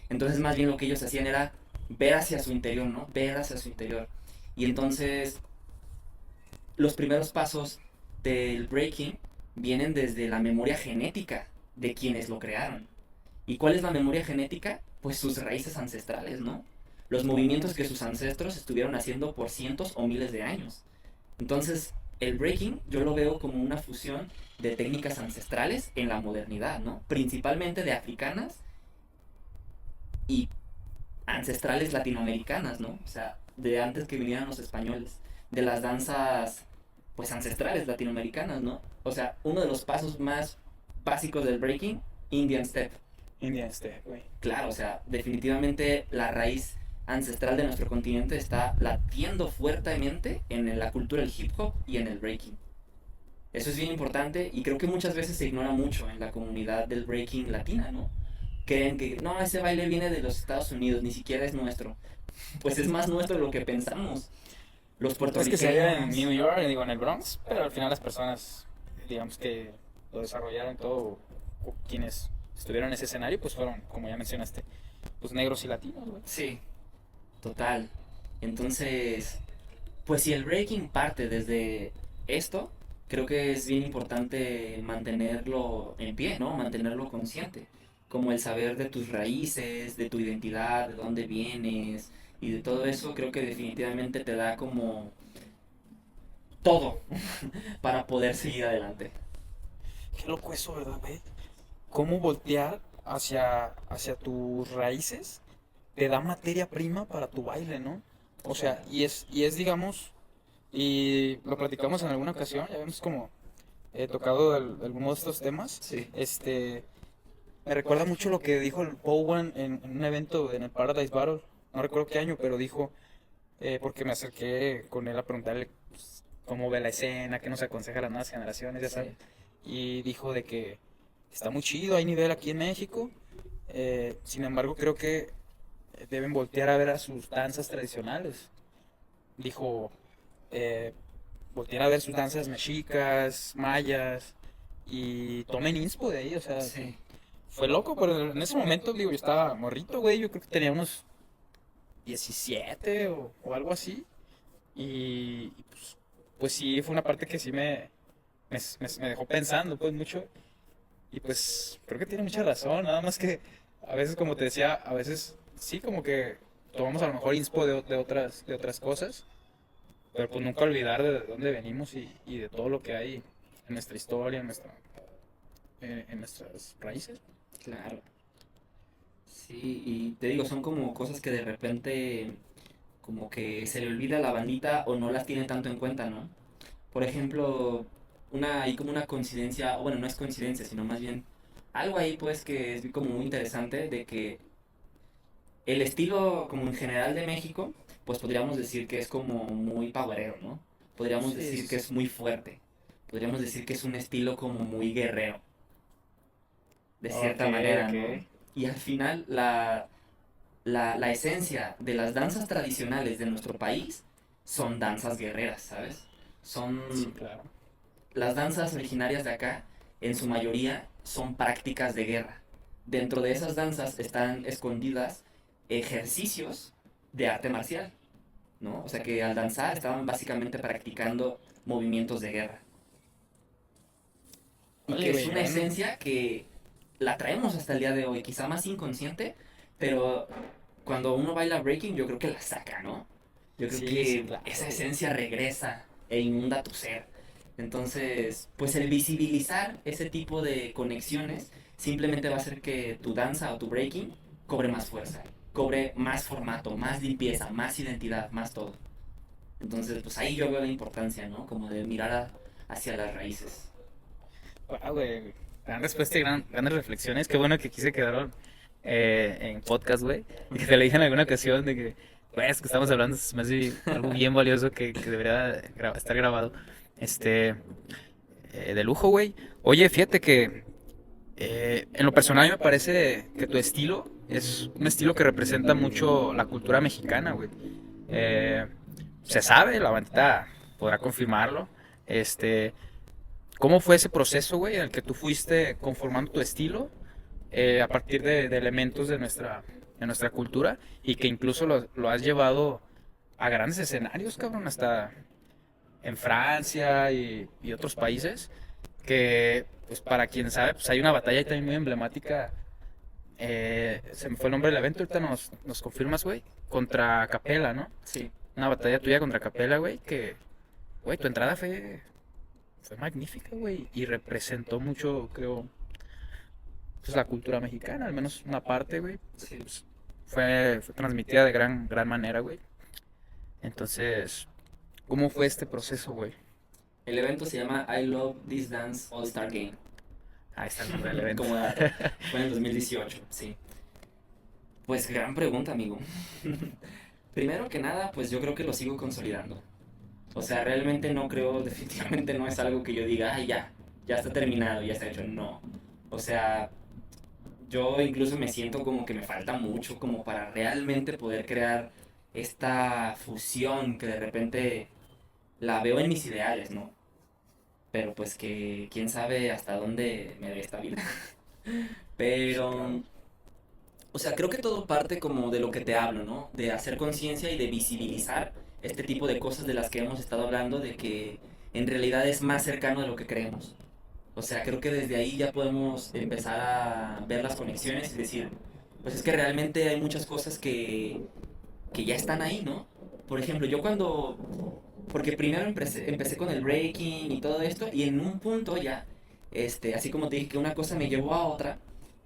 B: Entonces más bien lo que ellos hacían era ver hacia su interior, ¿no? Ver hacia su interior. Y entonces los primeros pasos del breaking vienen desde la memoria genética de quienes lo crearon. ¿Y cuál es la memoria genética? Pues sus raíces ancestrales, ¿no? Los movimientos que sus ancestros estuvieron haciendo por cientos o miles de años. Entonces, el breaking yo lo veo como una fusión de técnicas ancestrales en la modernidad, ¿no? Principalmente de africanas y ancestrales latinoamericanas, ¿no? O sea, de antes que vinieran los españoles, de las danzas, pues ancestrales latinoamericanas, ¿no? O sea, uno de los pasos más básicos del breaking, Indian Step.
A: Indian Step, güey.
B: Claro, o sea, definitivamente la raíz ancestral de nuestro continente está latiendo fuertemente en la cultura del hip hop y en el breaking. Eso es bien importante y creo que muchas veces se ignora mucho en la comunidad del breaking latina, ¿no? Creen que no, ese baile viene de los Estados Unidos, ni siquiera es nuestro. pues es más nuestro de lo que pensamos. Los
A: Es que se halla en
B: puertorriqueños,
A: New York, digo, en el Bronx, pero al final las personas, digamos que lo desarrollaron todo, o quienes estuvieron en ese escenario, pues fueron, como ya mencionaste, pues negros y latinos, güey.
B: sí, total. Entonces, pues si el breaking parte desde esto, creo que es bien importante mantenerlo en pie, ¿no? Mantenerlo consciente. Como el saber de tus raíces, de tu identidad, de dónde vienes y de todo eso, creo que definitivamente te da como todo para poder seguir adelante.
A: Qué loco eso, ¿verdad, güey? Cómo voltear hacia tus raíces te da materia prima para tu baile, ¿no? O sea,
B: Claro.
A: y es, digamos, y lo platicamos en alguna ocasión, ya hemos como tocado algunos de estos temas.
B: Sí,
A: Me recuerda mucho lo que dijo el Bowen en un evento en el Paradise Battle. No recuerdo qué año, pero dijo, porque me acerqué con él a preguntarle pues, cómo ve la escena, qué nos aconseja a las nuevas generaciones, ya sabes.
B: sí,
A: Y dijo de que está muy chido, hay nivel aquí en México. Sin embargo, creo que deben voltear a ver a sus danzas tradicionales. Dijo, eh, voltear a ver sus danzas mexicas, mayas, y tomen inspo de ahí, o sea,
B: sí.
A: fue loco, pero en ese momento, digo, yo estaba morrito, güey, yo creo que tenía unos 17 o algo así, y pues sí, fue una parte que sí me dejó pensando, pues mucho, y pues creo que tiene mucha razón, nada más que a veces, como te decía, a veces sí, como que tomamos a lo mejor inspo de otras cosas, pero pues nunca olvidar de dónde venimos y de todo lo que hay en nuestra historia, en nuestras raíces.
B: Claro. Sí, y te digo, son como cosas que de repente como que se le olvida a la bandita o no las tiene tanto en cuenta, ¿no? Por ejemplo, hay como una coincidencia, o bueno, no es coincidencia, sino más bien algo ahí pues que es como muy interesante de que el estilo como en general de México, pues podríamos decir que es como muy powerero, ¿no? Podríamos
A: Sí,
B: decir
A: sí,
B: que
A: sí.
B: es muy fuerte, podríamos decir que es un estilo como muy guerrero, de
A: Ok,
B: cierta manera,
A: ok.
B: ¿no? Y al final la esencia de las danzas tradicionales de nuestro país son danzas guerreras, ¿sabes?
A: Sí,
B: Son
A: claro.
B: las danzas originarias de acá, en su mayoría, son prácticas de guerra. Dentro de esas danzas están escondidas ejercicios de arte marcial, ¿no? O sea que al danzar estaban básicamente practicando movimientos de guerra. Y que
A: Oye,
B: es
A: güey,
B: una
A: yo no.
B: esencia que la traemos hasta el día de hoy, quizá más inconsciente, pero cuando uno baila breaking yo creo que la saca, ¿no? Yo creo
A: Sí, sí,
B: que
A: claro,
B: esa
A: güey.
B: esencia regresa e inunda tu ser. Entonces, pues el visibilizar ese tipo de conexiones simplemente va a hacer que tu danza o tu breaking cobre más fuerza, cobre más formato, más limpieza, más identidad, más todo. Entonces, pues ahí yo veo la importancia, ¿no? Como de mirar hacia las raíces.
A: Wow, güey. Gran respuesta y grandes reflexiones. Qué bueno que aquí se quedaron en podcast, güey. Y que te lo dije en alguna ocasión de que, güey, es que estamos hablando, es más de algo bien valioso que debería estar grabado. Este, de lujo, güey. Oye, fíjate que en lo personal me parece que tu estilo es un estilo que representa mucho la cultura mexicana, güey. Eh, Se sabe, la bandita podrá confirmarlo. Este, ¿Cómo fue ese proceso, güey, en el que tú fuiste conformando tu estilo a partir de elementos de nuestra cultura y que incluso lo has llevado a grandes escenarios, cabrón, hasta en Francia y otros países? Que, pues, para quien sabe, pues hay una batalla ahí también muy emblemática. Se me fue el nombre del evento, ahorita nos confirmas, güey. Contra Capela, ¿no?
B: Sí,
A: Una batalla tuya contra Capela, güey, que, güey, tu entrada fue magnífica, güey, y representó mucho, creo, pues la cultura mexicana, al menos una parte, güey,
B: sí.
A: pues, fue transmitida de gran manera, güey. Entonces, ¿cómo fue este proceso, güey?
B: El evento se llama I Love This Dance All Star Game,
A: Ahí está el nombre del evento.
B: como dato. Fue en el 2018, sí. Pues gran pregunta, amigo. Primero que nada, pues yo creo que lo sigo consolidando. O sea, realmente no creo, definitivamente no es algo que yo diga, ay, ya está terminado, ya está hecho. No. O sea, yo incluso me siento como que me falta mucho como para realmente poder crear esta fusión que de repente la veo en mis ideales, ¿no? Pero pues que quién sabe hasta dónde me dé esta vida.
A: Sí,
B: Pero,
A: claro.
B: o sea, creo que todo parte como de lo que te hablo, ¿no? De hacer conciencia y de visibilizar este tipo de cosas de las que hemos estado hablando, de que en realidad es más cercano de lo que creemos. O sea, creo que desde ahí ya podemos empezar a ver las conexiones y decir, pues es que realmente hay muchas cosas que ya están ahí, ¿no? Por ejemplo, yo cuando... Porque primero empecé con el breaking y todo esto, y en un punto ya, así como te dije que una cosa me llevó a otra,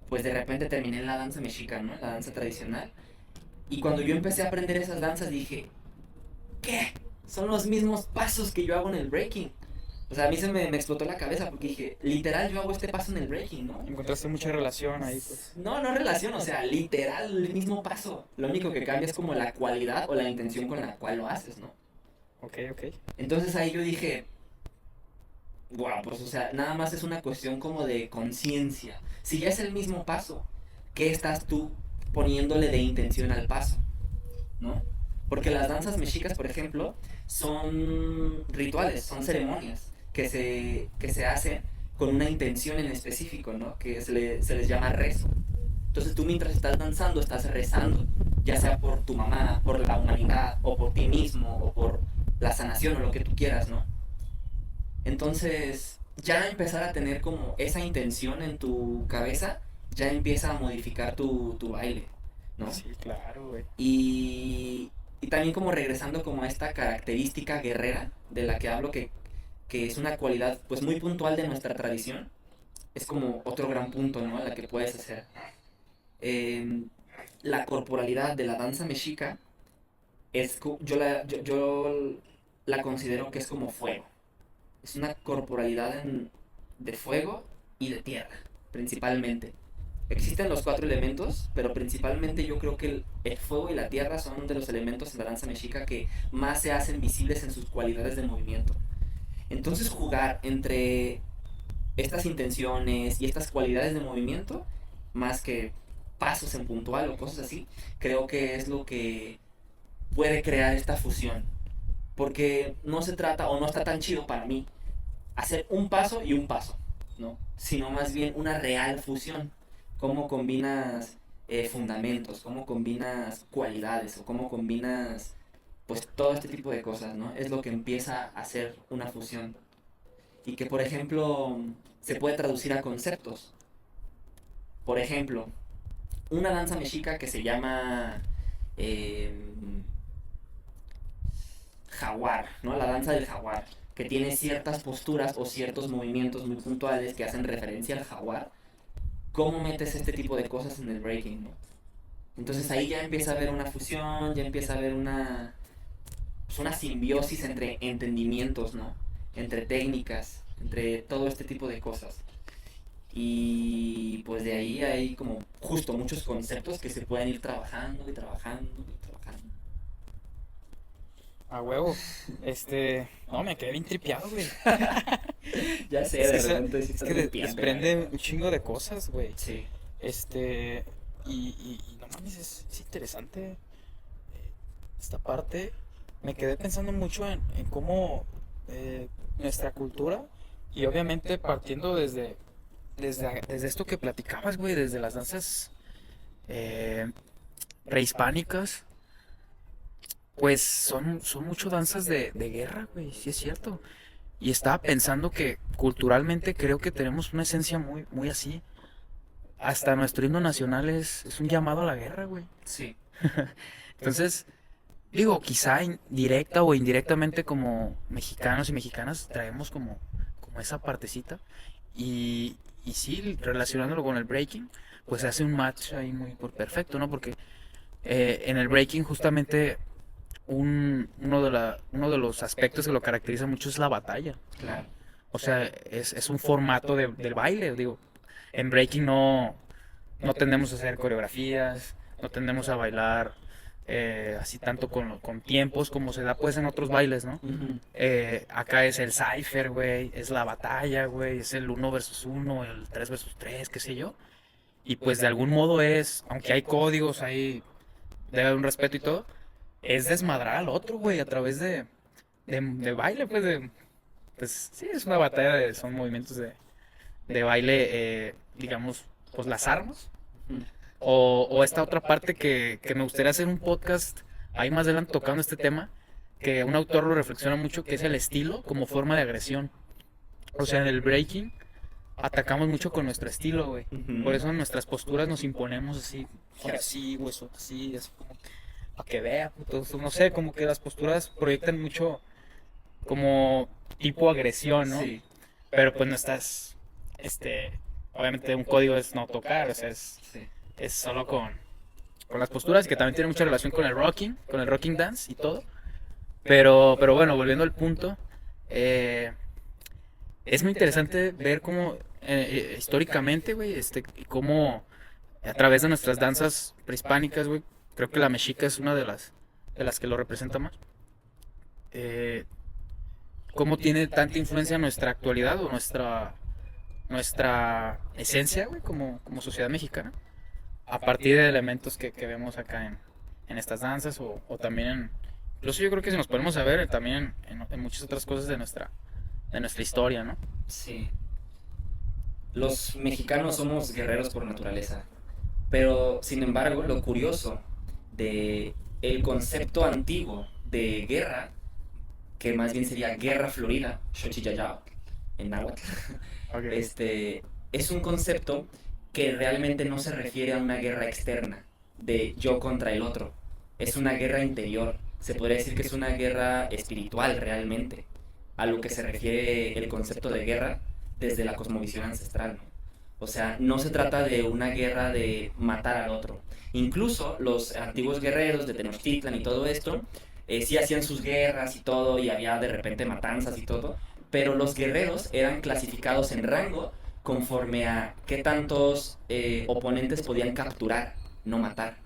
B: pues de repente terminé en la danza mexica, ¿no? La danza tradicional. Y cuando yo empecé a aprender esas danzas dije, ¿qué? Son los mismos pasos que yo hago en el breaking. O sea, a mí me explotó la cabeza porque dije, literal, yo hago este paso en el breaking, ¿no?
A: Encontraste mucha relación ahí, pues.
B: No, no relación, o sea, literal, el mismo paso. Lo único que cambia es como la cualidad o la intención con la cual lo haces, ¿no?
A: Ok, ok.
B: Entonces ahí yo dije, wow, pues o sea, nada más es una cuestión como de conciencia. Si ya es el mismo paso, ¿qué estás tú poniéndole de intención al paso? ¿No? Porque las danzas mexicas, por ejemplo, son rituales, son ceremonias que se hacen con una intención en específico, ¿no? Que se les llama rezo. Entonces tú mientras estás danzando, estás rezando, ya sea por tu mamá, por la humanidad, o por ti mismo, o por la sanación, o lo que tú quieras, ¿no? Entonces, ya empezar a tener como esa intención en tu cabeza, ya empieza a modificar tu baile, ¿no?
A: Sí, claro, güey.
B: Y también como regresando como a esta característica guerrera de la que hablo, que es una cualidad pues muy puntual de nuestra tradición, es como otro gran punto, ¿no? A la que puedes hacer. Eh, la corporalidad de la danza mexica yo la considero que es como fuego. Es una corporalidad de fuego y de tierra, principalmente. Existen los cuatro elementos, pero principalmente yo creo que el fuego y la tierra son de los elementos en la danza mexica que más se hacen visibles en sus cualidades de movimiento. Entonces jugar entre estas intenciones y estas cualidades de movimiento, más que pasos en puntual o cosas así, creo que es lo que puede crear esta fusión. Porque no se trata, o no está tan chido para mí, hacer un paso y un paso, ¿no? Sino más bien una real fusión. Cómo combinas fundamentos, cómo combinas cualidades o cómo combinas pues todo este tipo de cosas, ¿no? Es lo que empieza a hacer una fusión. Y que, por ejemplo, se puede traducir a conceptos. Por ejemplo, una danza mexica que se llama eh, jaguar, ¿no? La danza del jaguar, que tiene ciertas posturas o ciertos movimientos muy puntuales que hacen referencia al jaguar. ¿Cómo metes este tipo de cosas en el breaking, ¿no? Entonces ahí ya empieza a haber una fusión, ya empieza a haber pues una simbiosis entre entendimientos, ¿no? Entre técnicas, entre todo este tipo de cosas. Y pues de ahí hay como justo muchos conceptos que se pueden ir trabajando y trabajando y trabajando.
A: A huevo. No, me quedé bien tripeado, güey.
B: Ya sé,
A: Es que,
B: de repente sí
A: es
B: estás
A: que
B: bien piante, la
A: desprende
B: neta.
A: un chingo de cosas, güey.
B: Sí.
A: Este, y no mames, es interesante esta parte. Me quedé pensando mucho en cómo nuestra cultura, y obviamente partiendo desde esto que platicabas, güey, desde las danzas eh, prehispánicas, pues son mucho danzas de guerra, güey, sí es cierto. Y estaba pensando que culturalmente creo que tenemos una esencia muy, muy así. Hasta nuestro himno nacional es un llamado a la guerra, güey.
B: Sí.
A: Entonces, digo, quizá directa o indirectamente como mexicanos y mexicanas traemos como esa partecita. Y sí, relacionándolo con el breaking, pues hace un match ahí muy por perfecto, ¿no? Porque en el breaking justamente uno de los aspectos que lo caracteriza mucho es la batalla, ¿no?
B: Claro.
A: O sea, es un formato del baile, digo. En breaking no tendemos a hacer coreografías, no tendemos a bailar así tanto con tiempos como se da pues en otros bailes, ¿no?
B: Ujú.
A: Acá es el cypher, güey, es la batalla, güey, es el uno versus uno, el 3 versus 3, qué sé yo. Y pues de algún modo es, aunque hay códigos, debe haber un respeto y todo, es desmadrar al otro, güey, a través de baile, pues, pues sí, es una batalla, son movimientos de baile, digamos, pues las armas.
B: Ujú.
A: O esta otra parte que me gustaría hacer un podcast ahí más adelante tocando este tema, que un autor lo reflexiona mucho, que es el estilo como forma de agresión. O sea, en el breaking atacamos mucho con nuestro estilo, güey. Por
B: Ujú.
A: eso en nuestras posturas nos imponemos así, ahora sí, güey, eso así, así como para que vea, puto. No sé, como que las posturas proyectan mucho como tipo agresión, ¿no?
B: Sí,
A: Pero pues no estás, obviamente un código es no tocar, o sea,
B: sí.
A: es solo con las posturas, que también tiene mucha relación con el rocking dance y todo. Pero bueno, volviendo al punto, eh, es muy interesante ver cómo históricamente, güey, cómo a través de nuestras danzas prehispánicas, güey, creo que la mexica es una de las que lo representa más. Eh, cómo tiene tanta influencia en nuestra actualidad o nuestra esencia, güey, como sociedad mexicana, a partir de elementos que vemos acá en estas danzas o también incluso yo creo que si nos ponemos a ver también en muchas otras cosas de nuestra historia, ¿no?
B: Sí. Los mexicanos somos guerreros por naturaleza, pero sin embargo, lo curioso de el concepto antiguo de guerra, que más bien sería guerra florida, Xochitl en náhuatl,
A: Ok.
B: este, es un concepto que realmente no se refiere a una guerra externa, de yo contra el otro. Es una guerra interior. Se podría decir que es una guerra espiritual realmente, a lo que se refiere el concepto de guerra desde la cosmovisión ancestral, ¿no? O sea, no se trata de una guerra de matar al otro. Incluso los antiguos guerreros de Tenochtitlan y todo esto, sí hacían sus guerras y todo, y había de repente matanzas y todo, pero los guerreros eran clasificados en rango conforme a qué tantos oponentes podían capturar, no matar.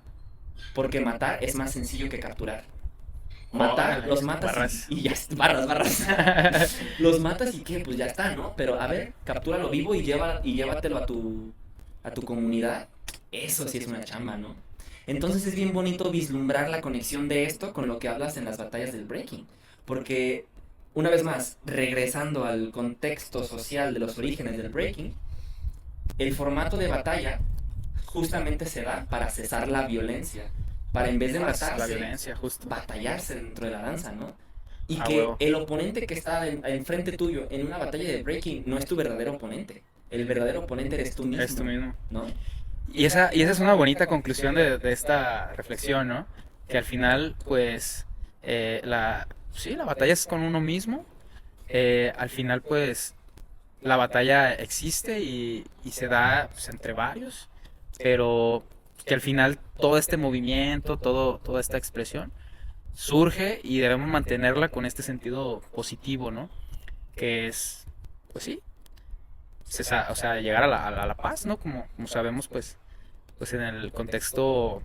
B: Porque matar es más sencillo que capturar. Matar,
A: Órale,
B: los matas
A: barras.
B: y ya, barras, barras. Los matas y qué, pues ya está, ¿no? Pero a ver, captúralo vivo y llévatelo a tu comunidad. Eso sí es una chamba, ¿no? Entonces es bien bonito vislumbrar la conexión de esto con lo que hablas en las batallas del breaking. Porque, una vez más, regresando al contexto social de los orígenes del breaking, el formato de batalla justamente se da para cesar la violencia, para en vez de
A: La
B: matarse,
A: violencia, justo.
B: batallarse dentro de la danza, ¿no? Y
A: A
B: que
A: huevo.
B: el oponente que está enfrente tuyo en una batalla de breaking no es tu verdadero oponente. El verdadero oponente eres tú
A: Es tú
B: mismo,
A: mismo.
B: ¿no?
A: Y esa es una bonita conclusión de esta reflexión, ¿no? Que al final, pues, sí, la batalla es con uno mismo. Al final, pues, la batalla existe y se da pues, entre varios, pero que al final todo este movimiento, toda esta expresión surge y debemos mantenerla con este sentido positivo, ¿no? Que es, pues sí, o sea, llegar a la paz, ¿no? Como sabemos, pues en el contexto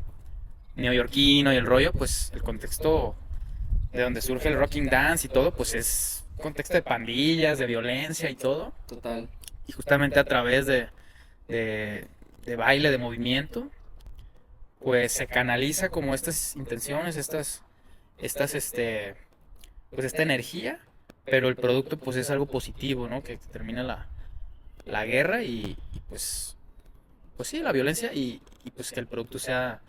A: neoyorquino y el rollo, pues el contexto de donde surge el rocking dance y todo, pues es contexto de pandillas, de violencia y todo.
B: Total.
A: Y justamente a través de, de baile, de movimiento, pues se canaliza como estas intenciones, pues esta energía, pero el producto pues es algo positivo, ¿no? Que termina la guerra pues sí, la violencia y pues que el producto sea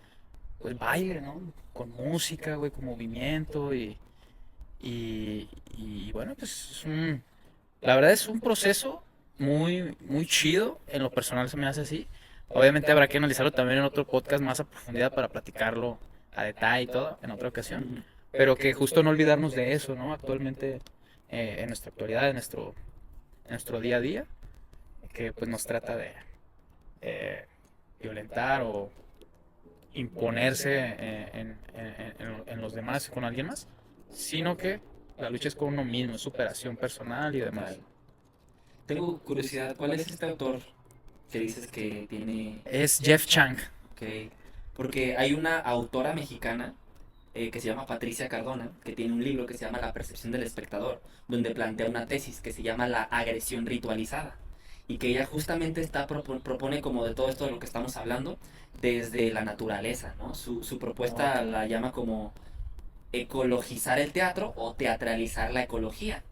A: pues baile, ¿no? Con música, güey, con movimiento y bueno, pues la verdad es un proceso muy, muy chido, en lo personal se me hace así. Obviamente habrá que analizarlo también en otro podcast más a profundidad para platicarlo a detalle y todo en otra ocasión.
B: Ujú.
A: Pero que justo no olvidarnos de eso, ¿no? Actualmente, en nuestra actualidad, en nuestro día a día, que pues nos trata de eh, violentar o imponerse en los demás con alguien más, sino que la lucha es con uno mismo, es superación personal y demás.
B: Total. Tengo curiosidad, ¿cuál es este autor que dices que tiene...
A: Es Jeff Chang.
B: Ok, porque hay una autora mexicana que se llama Patricia Cardona, que tiene un libro que se llama La percepción del espectador, donde plantea una tesis que se llama la agresión ritualizada, y que ella justamente propone como de todo esto de lo que estamos hablando desde la naturaleza, ¿no? Su propuesta
A: Ok.
B: la llama como ecologizar el teatro o teatralizar la ecología.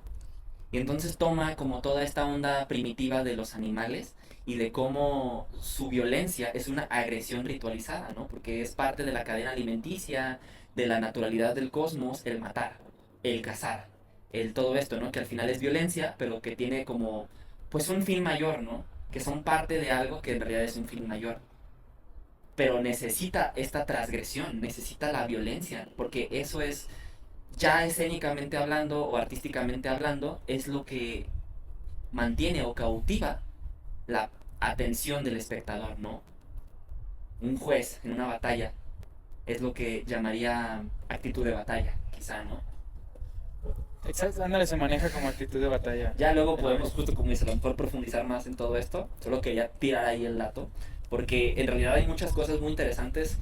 B: Y entonces toma como toda esta onda primitiva de los animales y de cómo su violencia es una agresión ritualizada, ¿no? Porque es parte de la cadena alimenticia, de la naturalidad del cosmos, el matar, el cazar, el todo esto, ¿no? Que al final es violencia, pero que tiene como, pues un fin mayor, ¿no? Que son parte de algo que en realidad es un fin mayor. Pero necesita esta transgresión, necesita la violencia, porque eso es, ya escénicamente hablando o artísticamente hablando, es lo que mantiene o cautiva la atención del espectador, ¿no? Un juez en una batalla es lo que llamaría actitud de batalla, quizá, ¿no?
A: Exacto, ándale, se maneja como actitud de batalla.
B: Ya luego podemos, justo como dice, a lo mejor profundizar más en todo esto. Solo quería tirar ahí el dato, porque en realidad hay muchas cosas muy interesantes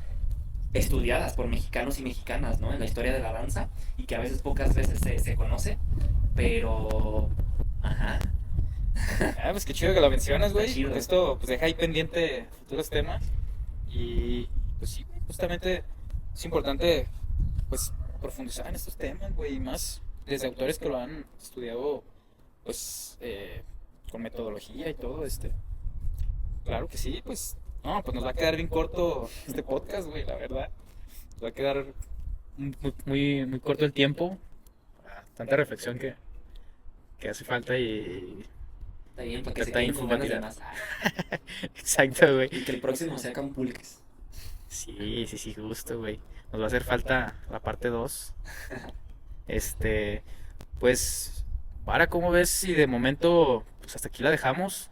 B: estudiadas por mexicanos y mexicanas, ¿no? En la historia de la danza, y que a veces pocas veces se conoce, pero... Ajá.
A: Ah, pues qué chido que lo mencionas,
B: Está
A: güey.
B: chido.
A: Porque esto pues deja ahí pendiente futuros temas. Y pues sí, justamente es importante pues profundizar en estos temas, güey. Y más desde autores que lo han estudiado pues con metodología y todo, Claro que sí, pues no, pues nos va a quedar bien corto este podcast, güey, la verdad. Nos va a quedar muy corto el tiempo. Tanta reflexión que hace falta y
B: Está bien, para
A: que
B: que se
A: está
B: queden con ganas de
A: infomativa.
B: más.
A: Exacto, güey.
B: Y que el próximo sea Campulques.
A: Sí, justo, güey. Nos va a hacer falta la parte 2. Este, pues, para, ¿cómo ves si de momento, pues hasta aquí la dejamos?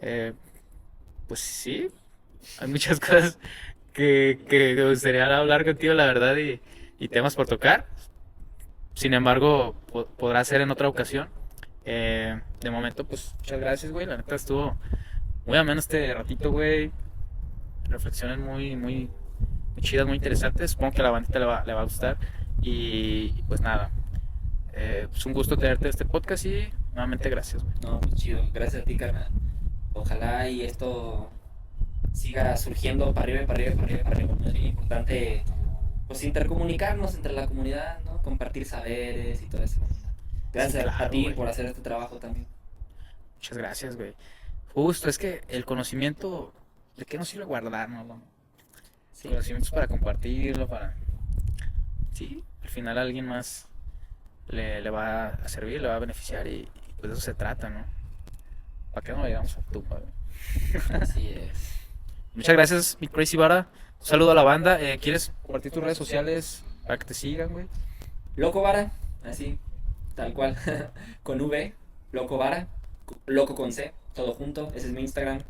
A: Eh, pues sí, hay muchas cosas que me gustaría hablar contigo, la verdad, y temas por tocar. Sin embargo, podrá ser en otra ocasión. De momento, pues, muchas gracias, güey. La neta estuvo muy ameno este ratito, güey. Reflexiones muy chidas, muy interesantes. Supongo que a la bandita le va a gustar. Y pues nada, pues un gusto tenerte en este podcast y nuevamente gracias, güey.
B: No, pues chido. Gracias a ti, carnal. Ojalá y esto siga surgiendo para arriba, para arriba, para arriba, para arriba. Es bien importante, pues, intercomunicarnos entre la comunidad, ¿no? Compartir saberes y todo eso. Gracias
A: Sí,
B: a
A: claro,
B: ti
A: güey.
B: por hacer este trabajo también.
A: Muchas gracias, güey. Justo, es que el conocimiento, ¿de qué nos sirve guardarnos, no? El
B: Sí,
A: conocimiento es para compartirlo, para... Sí, al final a alguien más le va a servir, le va a beneficiar y pues de eso se trata, ¿no? ¿Para qué no le digamos a tumba, güey?
B: así es.
A: Muchas gracias, mi Crazy Vara. Un saludo a la banda. ¿Quieres compartir tus redes sociales para que te sigan, güey?
B: Loco Vara, así, tal cual, con V, Loco Vara, Loco con C, todo junto, ese es mi Instagram.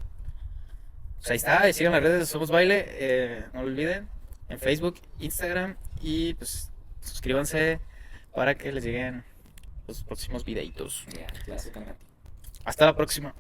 A: Pues ahí está, y sigan las redes de Somos Baile, no lo olviden, en Facebook, Instagram y pues suscríbanse para que les lleguen los próximos videitos.
B: Ya, clase, carnal.
A: Hasta la próxima.